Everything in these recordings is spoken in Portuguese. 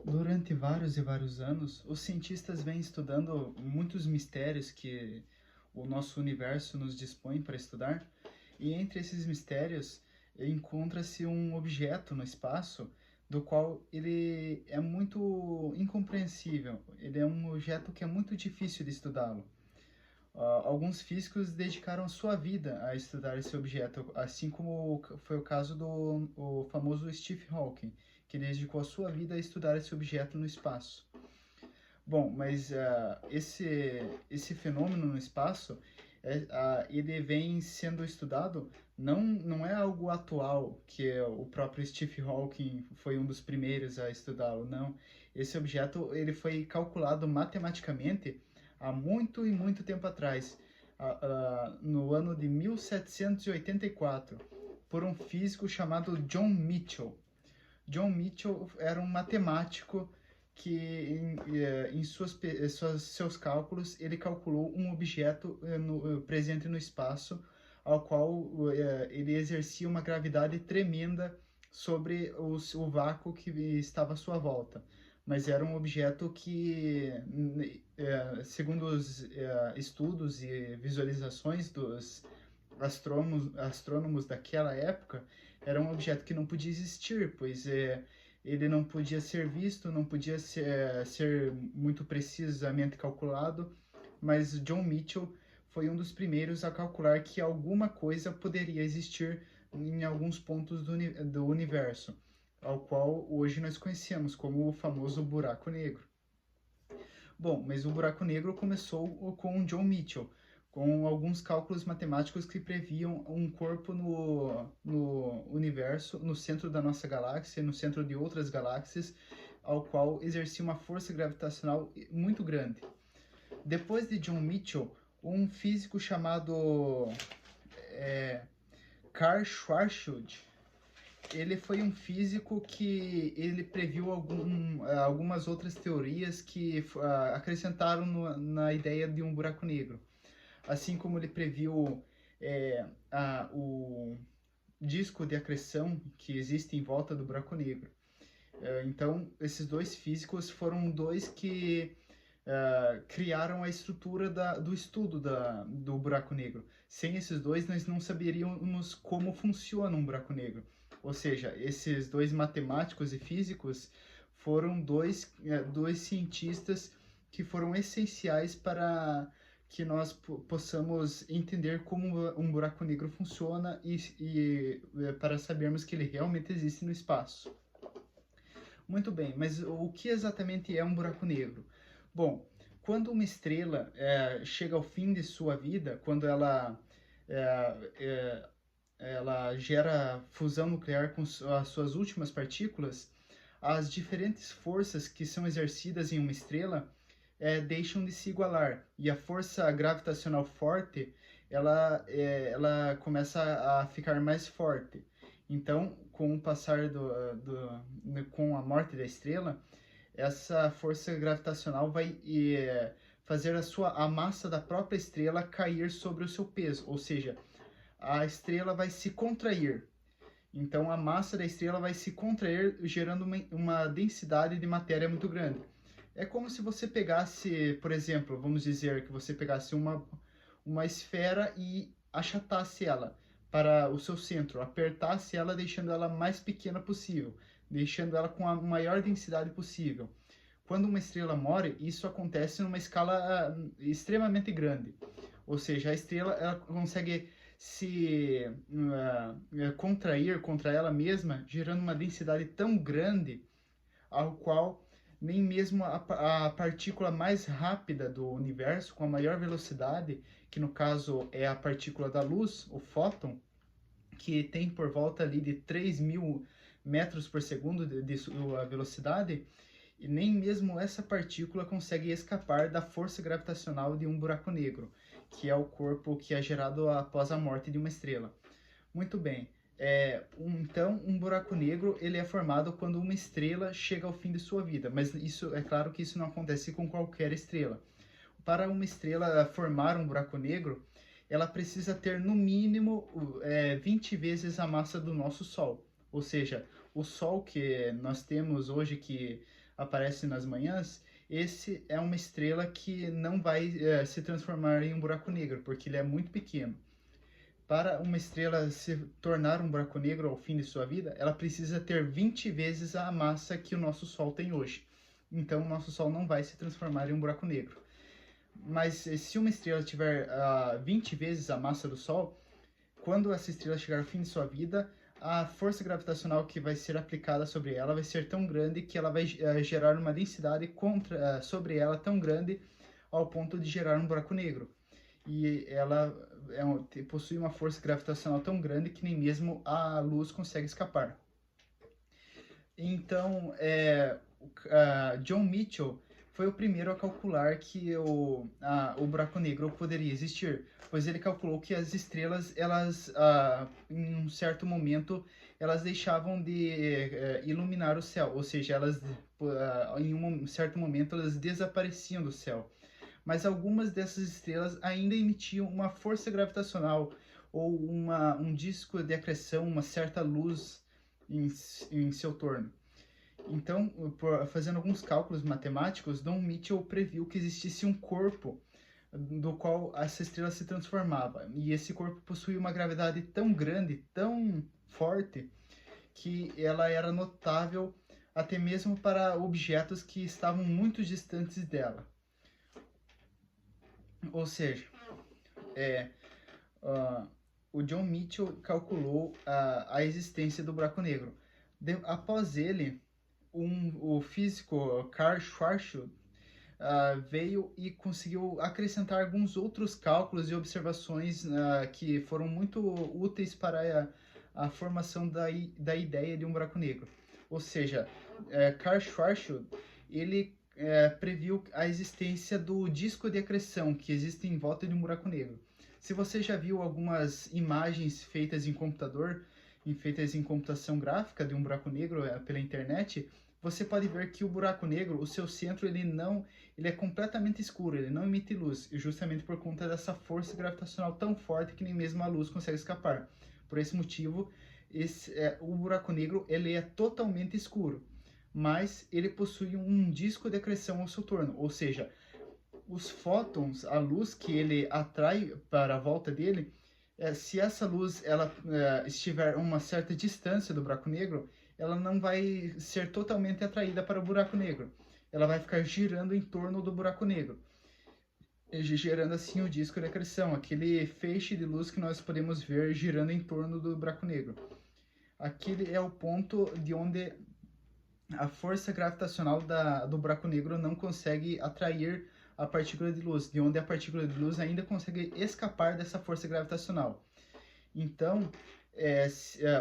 Durante vários e vários anos, os cientistas vêm estudando muitos mistérios que o nosso universo nos dispõe para estudar, e entre esses mistérios encontra-se um objeto no espaço do qual ele é muito incompreensível. Ele é um objeto que é muito difícil de estudá-lo. Alguns físicos dedicaram sua vida a estudar esse objeto, assim como foi o caso do o famoso Stephen Hawking, que dedicou a sua vida a estudar esse objeto no espaço. Bom, mas esse fenômeno no espaço, ele vem sendo estudado, não é algo atual, que é o próprio Stephen Hawking foi um dos primeiros a estudá-lo, não. Esse objeto ele foi calculado matematicamente há muito e muito tempo atrás, no ano de 1784, por um físico chamado John Mitchell. John Mitchell era um matemático que seus cálculos ele calculou um objeto presente no espaço, ao qual ele exercia uma gravidade tremenda sobre o vácuo que estava à sua volta. Mas era um objeto que, segundo os estudos e visualizações dos astrônomos daquela época, era um objeto que não podia existir, pois ele não podia ser visto, não podia ser muito precisamente calculado, mas John Mitchell foi um dos primeiros a calcular que alguma coisa poderia existir em alguns pontos do universo, ao qual hoje nós conhecemos como o famoso buraco negro. Bom, mas o buraco negro começou com John Mitchell, com alguns cálculos matemáticos que previam um corpo no universo, no centro da nossa galáxia, no centro de outras galáxias, ao qual exercia uma força gravitacional muito grande. Depois de John Mitchell, um físico chamado Karl Schwarzschild, ele foi um físico que ele previu algumas outras teorias que acrescentaram na ideia de um buraco negro. Assim como ele previu o disco de acreção que existe em volta do buraco negro. Então, esses dois físicos foram dois que criaram a estrutura do estudo do buraco negro. Sem esses dois, nós não saberíamos como funciona um buraco negro. Ou seja, esses dois matemáticos e físicos foram dois cientistas que foram essenciais para que nós possamos entender como um buraco negro funciona e para sabermos que ele realmente existe no espaço. Muito bem, mas o que exatamente é um buraco negro? Bom, quando uma estrela chega ao fim de sua vida, quando ela gera fusão nuclear com as suas últimas partículas, as diferentes forças que são exercidas em uma estrela deixam de se igualar, e a força gravitacional forte ela começa a ficar mais forte. Então, com o passar com a morte da estrela, essa força gravitacional vai fazer a massa da própria estrela cair sobre o seu peso, ou seja, a estrela vai se contrair. Então, a massa da estrela vai se contrair, gerando uma densidade de matéria muito grande. É como se você pegasse, por exemplo, vamos dizer que você pegasse uma esfera e achatasse ela para o seu centro, apertasse ela, deixando ela mais pequena possível, deixando ela com a maior densidade possível. Quando uma estrela morre, isso acontece numa escala extremamente grande. Ou seja, a estrela ela consegue se contrair contra ela mesma, gerando uma densidade tão grande, ao qual nem mesmo a partícula mais rápida do universo, com a maior velocidade, que no caso é a partícula da luz, o fóton, que tem por volta ali de 3.000 metros por segundo de sua velocidade, e nem mesmo essa partícula consegue escapar da força gravitacional de um buraco negro, que é o corpo que é gerado após a morte de uma estrela. Muito bem. Então, um buraco negro ele é formado quando uma estrela chega ao fim de sua vida, mas isso é claro que isso não acontece com qualquer estrela. Para uma estrela formar um buraco negro, ela precisa ter no mínimo 20 vezes a massa do nosso Sol. Ou seja, o Sol que nós temos hoje, que aparece nas manhãs, esse é uma estrela que não vai se transformar em um buraco negro, porque ele é muito pequeno. Para uma estrela se tornar um buraco negro ao fim de sua vida, ela precisa ter 20 vezes a massa que o nosso Sol tem hoje. Então, o nosso Sol não vai se transformar em um buraco negro. Mas se uma estrela tiver 20 vezes a massa do Sol, quando essa estrela chegar ao fim de sua vida, a força gravitacional que vai ser aplicada sobre ela vai ser tão grande que ela vai gerar uma densidade sobre ela tão grande ao ponto de gerar um buraco negro. E ela possui uma força gravitacional tão grande que nem mesmo a luz consegue escapar. Então, John Mitchell foi o primeiro a calcular que o buraco negro poderia existir, pois ele calculou que as estrelas, elas, em um certo momento, elas deixavam de iluminar o céu, ou seja, elas, em um certo momento, elas desapareciam do céu. Mas algumas dessas estrelas ainda emitiam uma força gravitacional ou um disco de acreção, uma certa luz em seu torno. Então, fazendo alguns cálculos matemáticos, Don Mitchell previu que existisse um corpo do qual essa estrela se transformava. E esse corpo possuía uma gravidade tão grande, tão forte, que ela era notável até mesmo para objetos que estavam muito distantes dela. Ou seja, o John Mitchell calculou a existência do buraco negro. Após ele, o físico Karl Schwarzschild veio e conseguiu acrescentar alguns outros cálculos e observações que foram muito úteis para a formação da ideia de um buraco negro. Ou seja, Karl Schwarzschild, ele previu a existência do disco de acreção que existe em volta de um buraco negro. Se você já viu algumas imagens feitas em computador, feitas em computação gráfica de um buraco negro pela internet, você pode ver que o buraco negro, o seu centro, ele é completamente escuro, ele não emite luz, justamente por conta dessa força gravitacional tão forte que nem mesmo a luz consegue escapar. Por esse motivo, o buraco negro ele é totalmente escuro, mas ele possui um disco de acreção ao seu torno, ou seja, os fótons, a luz que ele atrai para a volta dele, se essa luz estiver a uma certa distância do buraco negro, ela não vai ser totalmente atraída para o buraco negro. Ela vai ficar girando em torno do buraco negro, gerando assim o disco de acreção, aquele feixe de luz que nós podemos ver girando em torno do buraco negro. Aquele é o ponto de onde a força gravitacional do buraco negro não consegue atrair a partícula de luz, de onde a partícula de luz ainda consegue escapar dessa força gravitacional. Então,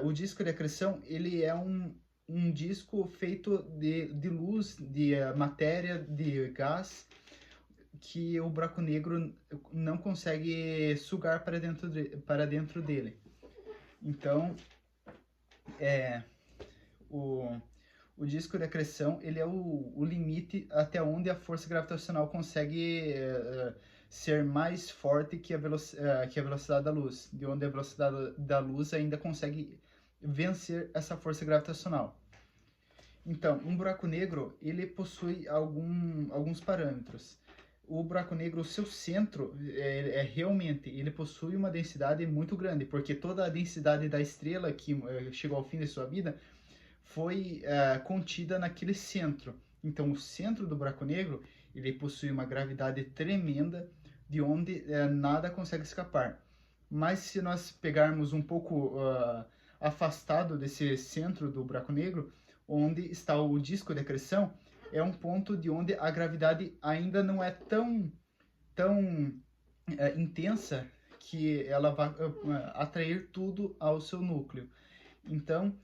o disco de acreção ele é um disco feito de luz, de matéria, de gás, que o buraco negro não consegue sugar para dentro dele. Então, o disco de acreção ele é o limite até onde a força gravitacional consegue ser mais forte que a velocidade da luz, de onde a velocidade da luz ainda consegue vencer essa força gravitacional. Então, um buraco negro ele possui alguns parâmetros. O buraco negro, o seu centro, realmente, ele possui uma densidade muito grande, porque toda a densidade da estrela que chegou ao fim de sua vida foi contida naquele centro. Então, o centro do buraco negro, ele possui uma gravidade tremenda, de onde nada consegue escapar. Mas se nós pegarmos um pouco afastado desse centro do buraco negro, onde está o disco de acreção, é um ponto de onde a gravidade ainda não é tão intensa que ela vai atrair tudo ao seu núcleo. Então,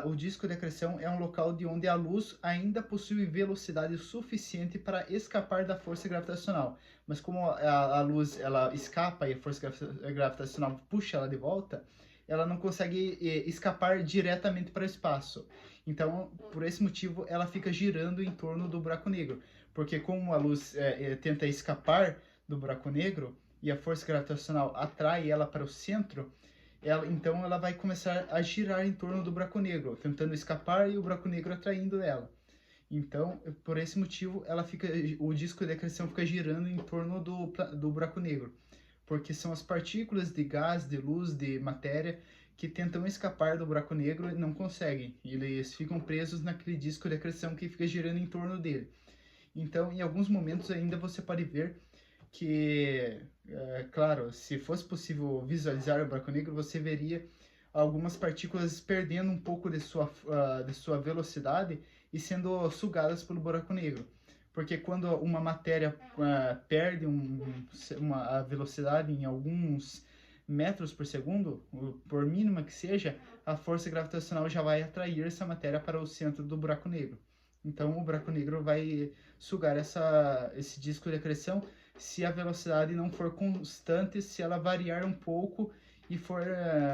o disco de acreção é um local de onde a luz ainda possui velocidade suficiente para escapar da força gravitacional. Mas como a luz ela escapa e a força gravitacional puxa ela de volta, ela não consegue escapar diretamente para o espaço. Então, por esse motivo, ela fica girando em torno do buraco negro. Porque como a luz tenta escapar do buraco negro e a força gravitacional atrai ela para o centro, então ela vai começar a girar em torno do buraco negro, tentando escapar e o buraco negro atraindo ela. Então, por esse motivo, o disco de acreção fica girando em torno do buraco negro, porque são as partículas de gás, de luz, de matéria que tentam escapar do buraco negro e não conseguem. Eles ficam presos naquele disco de acreção que fica girando em torno dele. Então, em alguns momentos ainda você pode ver que, claro, se fosse possível visualizar o buraco negro, você veria algumas partículas perdendo um pouco de sua velocidade e sendo sugadas pelo buraco negro. Porque quando uma matéria perde a velocidade em alguns metros por segundo, por mínima que seja, a força gravitacional já vai atrair essa matéria para o centro do buraco negro. Então o buraco negro vai sugar esse disco de acreção se a velocidade não for constante, se ela variar um pouco e for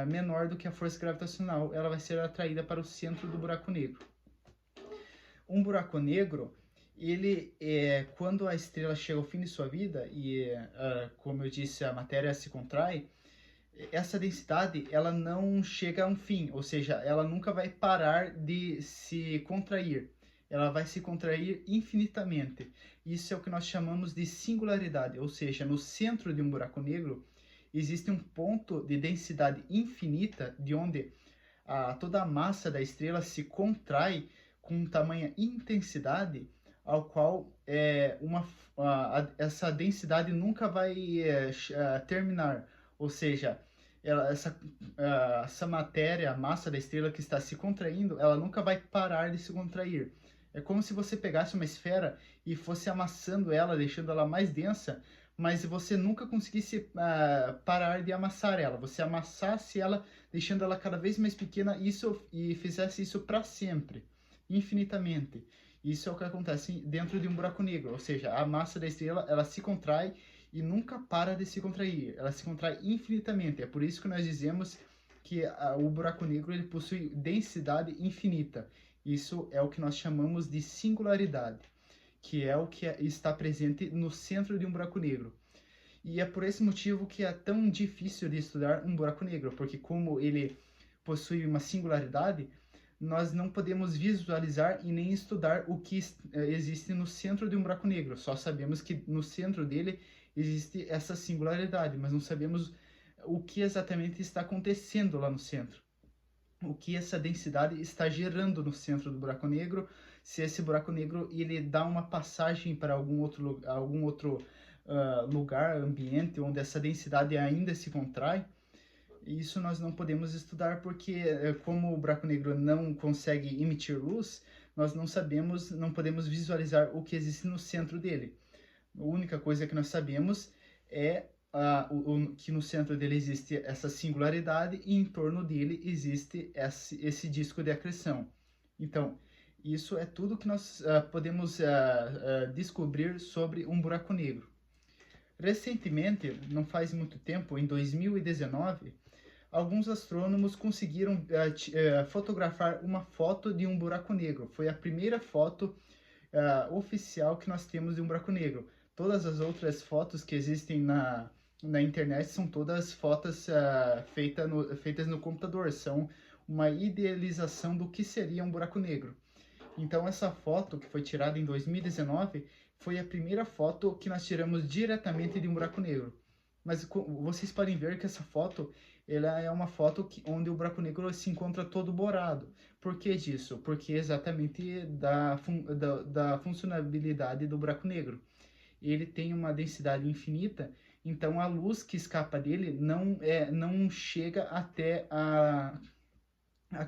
menor do que a força gravitacional, ela vai ser atraída para o centro do buraco negro. Um buraco negro, quando a estrela chega ao fim de sua vida e, como eu disse, a matéria se contrai, essa densidade ela não chega a um fim, ou seja, ela nunca vai parar de se contrair. Ela vai se contrair infinitamente. Isso é o que nós chamamos de singularidade, ou seja, no centro de um buraco negro existe um ponto de densidade infinita, de onde toda a massa da estrela se contrai com tamanha intensidade, ao qual essa densidade nunca vai terminar. Ou seja, essa matéria, a massa da estrela que está se contraindo, ela nunca vai parar de se contrair. É como se você pegasse uma esfera e fosse amassando ela, deixando ela mais densa, mas você nunca conseguisse parar de amassar ela. Você amassasse ela, deixando ela cada vez mais pequena, e fizesse isso para sempre, infinitamente. Isso é o que acontece dentro de um buraco negro, ou seja, a massa da estrela ela se contrai e nunca para de se contrair. Ela se contrai infinitamente. É por isso que nós dizemos que o buraco negro ele possui densidade infinita. Isso é o que nós chamamos de singularidade, que é o que está presente no centro de um buraco negro. E é por esse motivo que é tão difícil de estudar um buraco negro, porque como ele possui uma singularidade, nós não podemos visualizar e nem estudar o que existe no centro de um buraco negro. Só sabemos que no centro dele existe essa singularidade, mas não sabemos o que exatamente está acontecendo lá no centro. O que essa densidade está gerando no centro do buraco negro, se esse buraco negro ele dá uma passagem para algum outro lugar, ambiente, onde essa densidade ainda se contrai. Isso nós não podemos estudar porque, como o buraco negro não consegue emitir luz, nós não podemos visualizar o que existe no centro dele. A única coisa que nós sabemos é que no centro dele existe essa singularidade e em torno dele existe esse disco de acreção. Então, isso é tudo que nós podemos descobrir sobre um buraco negro. Recentemente, não faz muito tempo, em 2019, alguns astrônomos conseguiram fotografar uma foto de um buraco negro. Foi a primeira foto oficial que nós temos de um buraco negro. Todas as outras fotos que existem na internet são todas fotos feitas no computador, são uma idealização do que seria um buraco negro. Então essa foto, que foi tirada em 2019, foi a primeira foto que nós tiramos diretamente de um buraco negro. Mas vocês podem ver que essa foto ela é uma foto onde o buraco negro se encontra todo borado. Por que disso? Porque exatamente da funcionalidade do buraco negro. Ele tem uma densidade infinita, então a luz que escapa dele não chega até a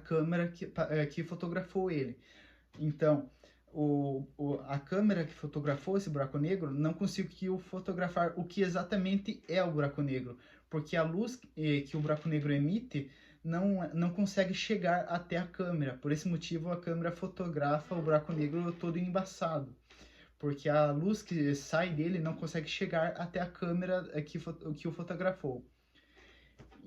câmera que fotografou ele. Então, a câmera que fotografou esse buraco negro não conseguiu fotografar o que exatamente é o buraco negro, porque a luz que o buraco negro emite não consegue chegar até a câmera. Por esse motivo, a câmera fotografa o buraco negro todo embaçado, porque a luz que sai dele não consegue chegar até a câmera que o fotografou.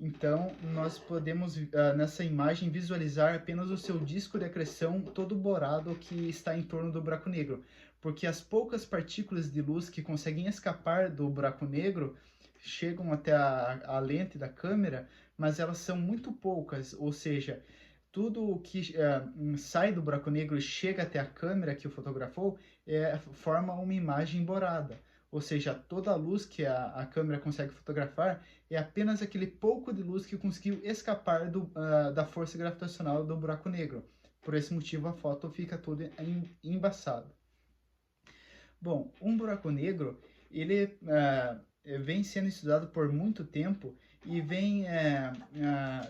Então, nós podemos, nessa imagem, visualizar apenas o seu disco de acreção todo borado que está em torno do buraco negro, porque as poucas partículas de luz que conseguem escapar do buraco negro chegam até a lente da câmera, mas elas são muito poucas, ou seja, tudo o que sai do buraco negro e chega até a câmera que o fotografou forma uma imagem borada. Ou seja, toda a luz que a câmera consegue fotografar é apenas aquele pouco de luz que conseguiu escapar da força gravitacional do buraco negro. Por esse motivo, a foto fica toda embaçada. Bom, um buraco negro, ele vem sendo estudado por muito tempo e vem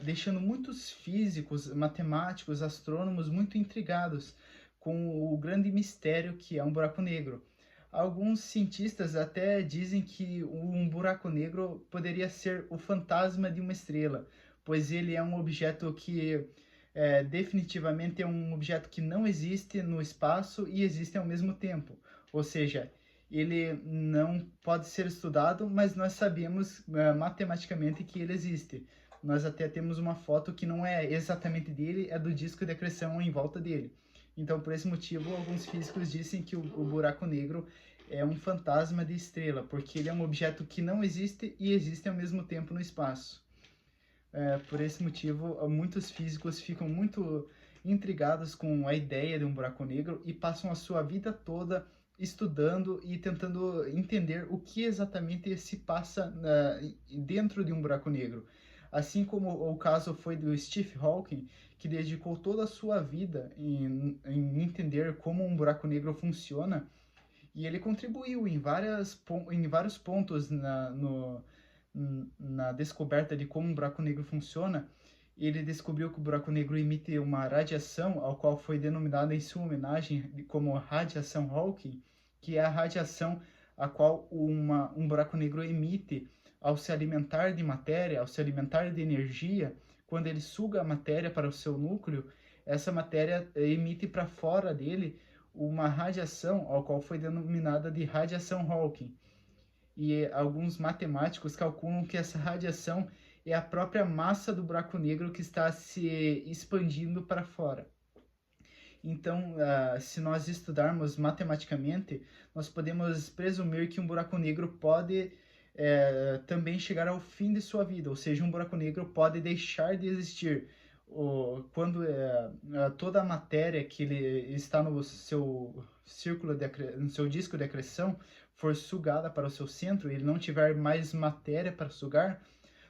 deixando muitos físicos, matemáticos, astrônomos muito intrigados com o grande mistério que é um buraco negro. Alguns cientistas até dizem que um buraco negro poderia ser o fantasma de uma estrela, pois ele é um objeto que definitivamente é um objeto que não existe no espaço e existe ao mesmo tempo. Ou seja, ele não pode ser estudado, mas nós sabemos matematicamente que ele existe. Nós até temos uma foto que não é exatamente dele, é do disco de acreção em volta dele. Então, por esse motivo, alguns físicos dizem que o buraco negro é um fantasma de estrela, porque ele é um objeto que não existe e existe ao mesmo tempo no espaço. Por esse motivo, muitos físicos ficam muito intrigados com a ideia de um buraco negro e passam a sua vida toda estudando e tentando entender o que exatamente se passa dentro de um buraco negro. Assim como o caso foi do Stephen Hawking, que dedicou toda a sua vida em entender como um buraco negro funciona, e ele contribuiu em vários pontos na descoberta de como um buraco negro funciona. Ele descobriu que o buraco negro emite uma radiação, ao qual foi denominada em sua homenagem como radiação Hawking, que é a radiação a qual um buraco negro emite ao se alimentar de matéria, ao se alimentar de energia. Quando ele suga a matéria para o seu núcleo, essa matéria emite para fora dele uma radiação, ao qual foi denominada de radiação Hawking. E alguns matemáticos calculam que essa radiação é a própria massa do buraco negro que está se expandindo para fora. Então, se nós estudarmos matematicamente, nós podemos presumir que um buraco negro pode também chegar ao fim de sua vida, ou seja, um buraco negro pode deixar de existir quando toda a matéria que ele está no seu no seu disco de acreção for sugada para o seu centro, e ele não tiver mais matéria para sugar,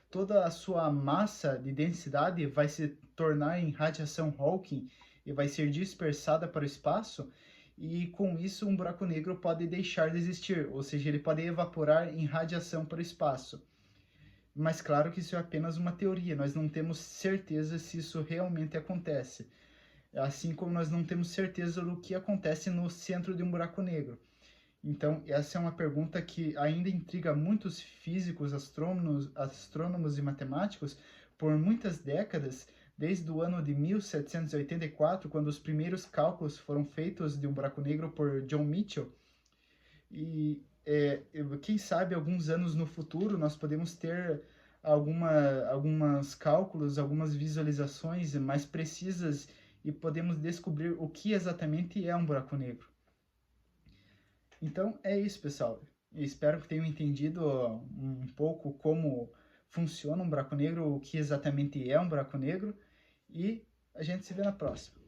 toda a sua massa de densidade vai se tornar em radiação Hawking e vai ser dispersada para o espaço, e com isso um buraco negro pode deixar de existir, ou seja, ele pode evaporar em radiação para o espaço. Mas claro que isso é apenas uma teoria, nós não temos certeza se isso realmente acontece. Assim como nós não temos certeza do que acontece no centro de um buraco negro. Então, essa é uma pergunta que ainda intriga muitos físicos, astrônomos e matemáticos por muitas décadas, desde o ano de 1784, quando os primeiros cálculos foram feitos de um buraco negro por John Mitchell. E quem sabe alguns anos no futuro nós podemos ter alguns cálculos, algumas visualizações mais precisas e podemos descobrir o que exatamente é um buraco negro. Então é isso, pessoal. Eu espero que tenham entendido um pouco como funciona um buraco negro, o que exatamente é um buraco negro, e a gente se vê na próxima.